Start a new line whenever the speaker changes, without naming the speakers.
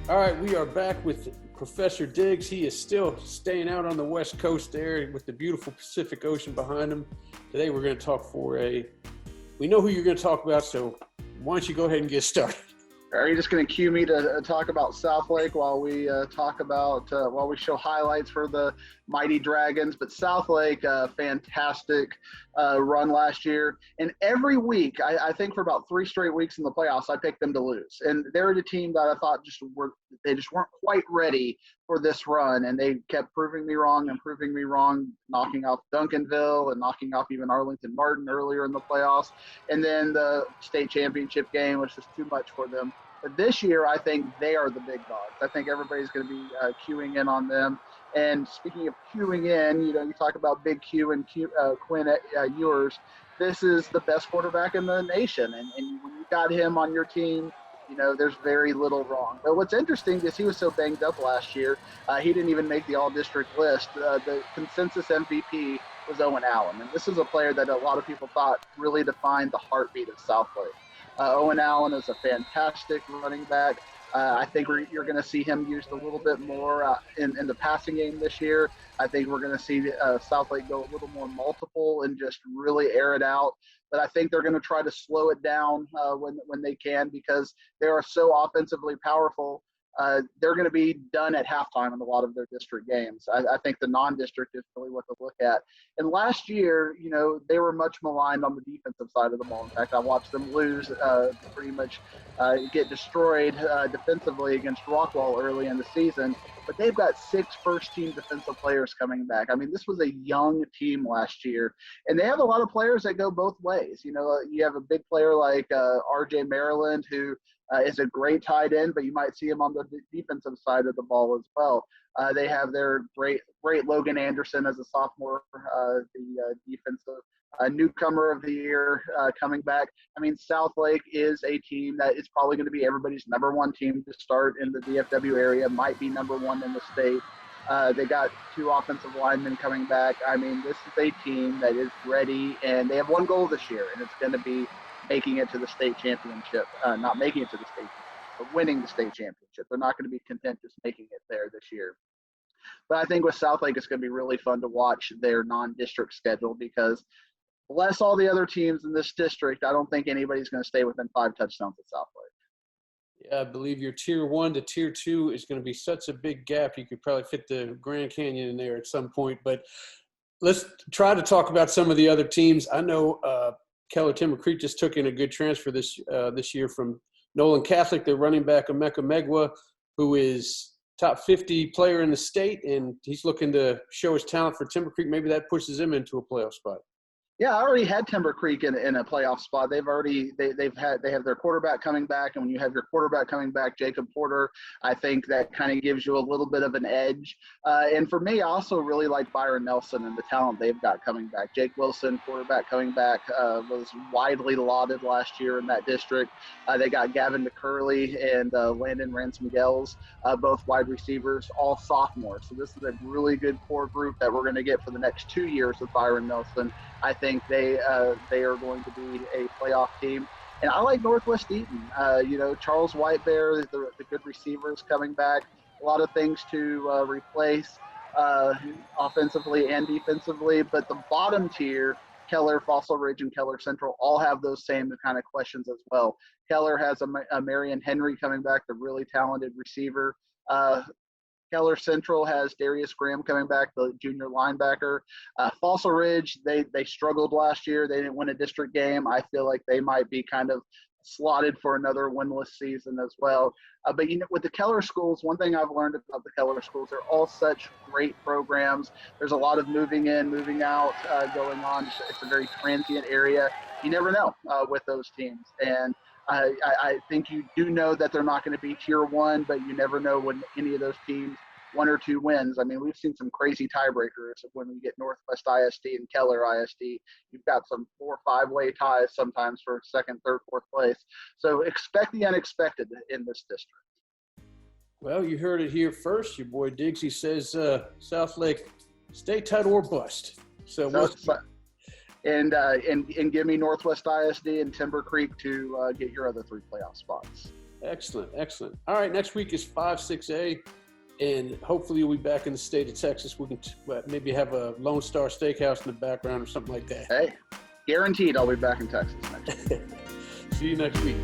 All right, we are back with Professor Diggs. He is still staying out on the West Coast there with the beautiful Pacific Ocean behind him. Today we're going to talk we know who you're going to talk about, so why don't you go ahead and get started?
Are you just going to cue me to talk about Southlake while we while we show highlights for the Mighty Dragons? But Southlake, fantastic run last year. And every week, I think for about 3 straight weeks in the playoffs, I picked them to lose. And they're the team that I thought they just weren't quite ready for this run. And they kept proving me wrong, knocking off Duncanville and knocking off even Arlington Martin earlier in the playoffs. And then the state championship game was just too much for them. But this year, I think they are the big dogs. I think everybody's going to be queuing in on them. And speaking of queuing in, you talk about Big Q and Quinn Ewers. This is the best quarterback in the nation. And when you got him on your team, there's very little wrong. But what's interesting is he was so banged up last year, he didn't even make the all-district list. The consensus MVP was Owen Allen. And this is a player that a lot of people thought really defined the heartbeat of Southlake. Owen Allen is a fantastic running back. I think you're going to see him used a little bit more in the passing game this year. I think we're going to see Southlake go a little more multiple and just really air it out. But I think they're going to try to slow it down when they can, because they are so offensively powerful. They're going to be done at halftime in a lot of their district games. I think the non-district is really what to look at. And last year, they were much maligned on the defensive side of the ball. In fact, I watched them lose, pretty much get destroyed defensively against Rockwall early in the season. But they've got 6 first-team defensive players coming back. I mean, this was a young team last year. And they have a lot of players that go both ways. You have a big player like R.J. Maryland, who is a great tight end, but you might see him on the defensive side of the ball as well. They have their great Logan Anderson as a sophomore, the defensive newcomer of the year coming back. I mean, Southlake is a team that is probably going to be everybody's number 1 team to start in the DFW area, might be number 1 in the state. They got 2 offensive linemen coming back. I mean, this is a team that is ready, and they have 1 goal this year, and it's going to be making it to the state championship. Not making it to the state championship, but winning the state championship. They're not going to be content just making it there this year. But I think with Southlake, it's going to be really fun to watch their non-district schedule, because bless all the other teams in this district, I don't think anybody's going to stay within 5 touchdowns at Southlake.
Yeah, I believe your Tier 1 to Tier 2 is going to be such a big gap. You could probably fit the Grand Canyon in there at some point. But let's try to talk about some of the other teams. I know Keller Timber Creek just took in a good transfer this year from Nolan Catholic, their running back, Emeka Megwa, who is top 50 player in the state, and he's looking to show his talent for Timber Creek. Maybe that pushes him into a playoff spot.
Yeah, I already had Timber Creek in a playoff spot. They have their quarterback coming back, and when you have your quarterback coming back, Jacob Porter, I think that kind of gives you a little bit of an edge. And for me, I also really like Byron Nelson and the talent they've got coming back. Jake Wilson, quarterback coming back, was widely lauded last year in that district. They got Gavin McCurley and Landon Rance-Miguels, both wide receivers, all sophomores. So this is a really good core group that we're going to get for the next 2 years with Byron Nelson. I think they are going to be a playoff team. And I like Northwest Eaton. Charles White there, the good receivers coming back. A lot of things to replace offensively and defensively. But the bottom tier, Keller, Fossil Ridge, and Keller Central all have those same kind of questions as well. Keller has a Marion Henry coming back, the really talented receiver. Keller Central has Darius Graham coming back, the junior linebacker. Fossil Ridge, they struggled last year. They didn't win a district game. I feel like they might be kind of slotted for another winless season as well. But with the Keller schools, one thing I've learned about the Keller schools, they're all such great programs. There's a lot of moving in, moving out going on. It's a very transient area. You never know with those teams. And I think you do know that they're not going to be Tier 1, but you never know when any of those teams, 1 or 2 wins. I mean, we've seen some crazy tiebreakers when we get Northwest ISD and Keller ISD. You've got some 4 or 5-way ties sometimes for 2nd, 3rd, 4th place. So expect the unexpected in this district.
Well, you heard it here first. Your boy Diggsy says Southlake, stay tight or bust.
And give me Northwest ISD and Timber Creek to get your other 3 playoff spots.
Excellent, excellent. All right, next week is 5-6A, and hopefully we'll be back in the state of Texas. We can maybe have a Lone Star Steakhouse in the background or something like that.
Hey, guaranteed I'll be back in Texas next week.
See you next week.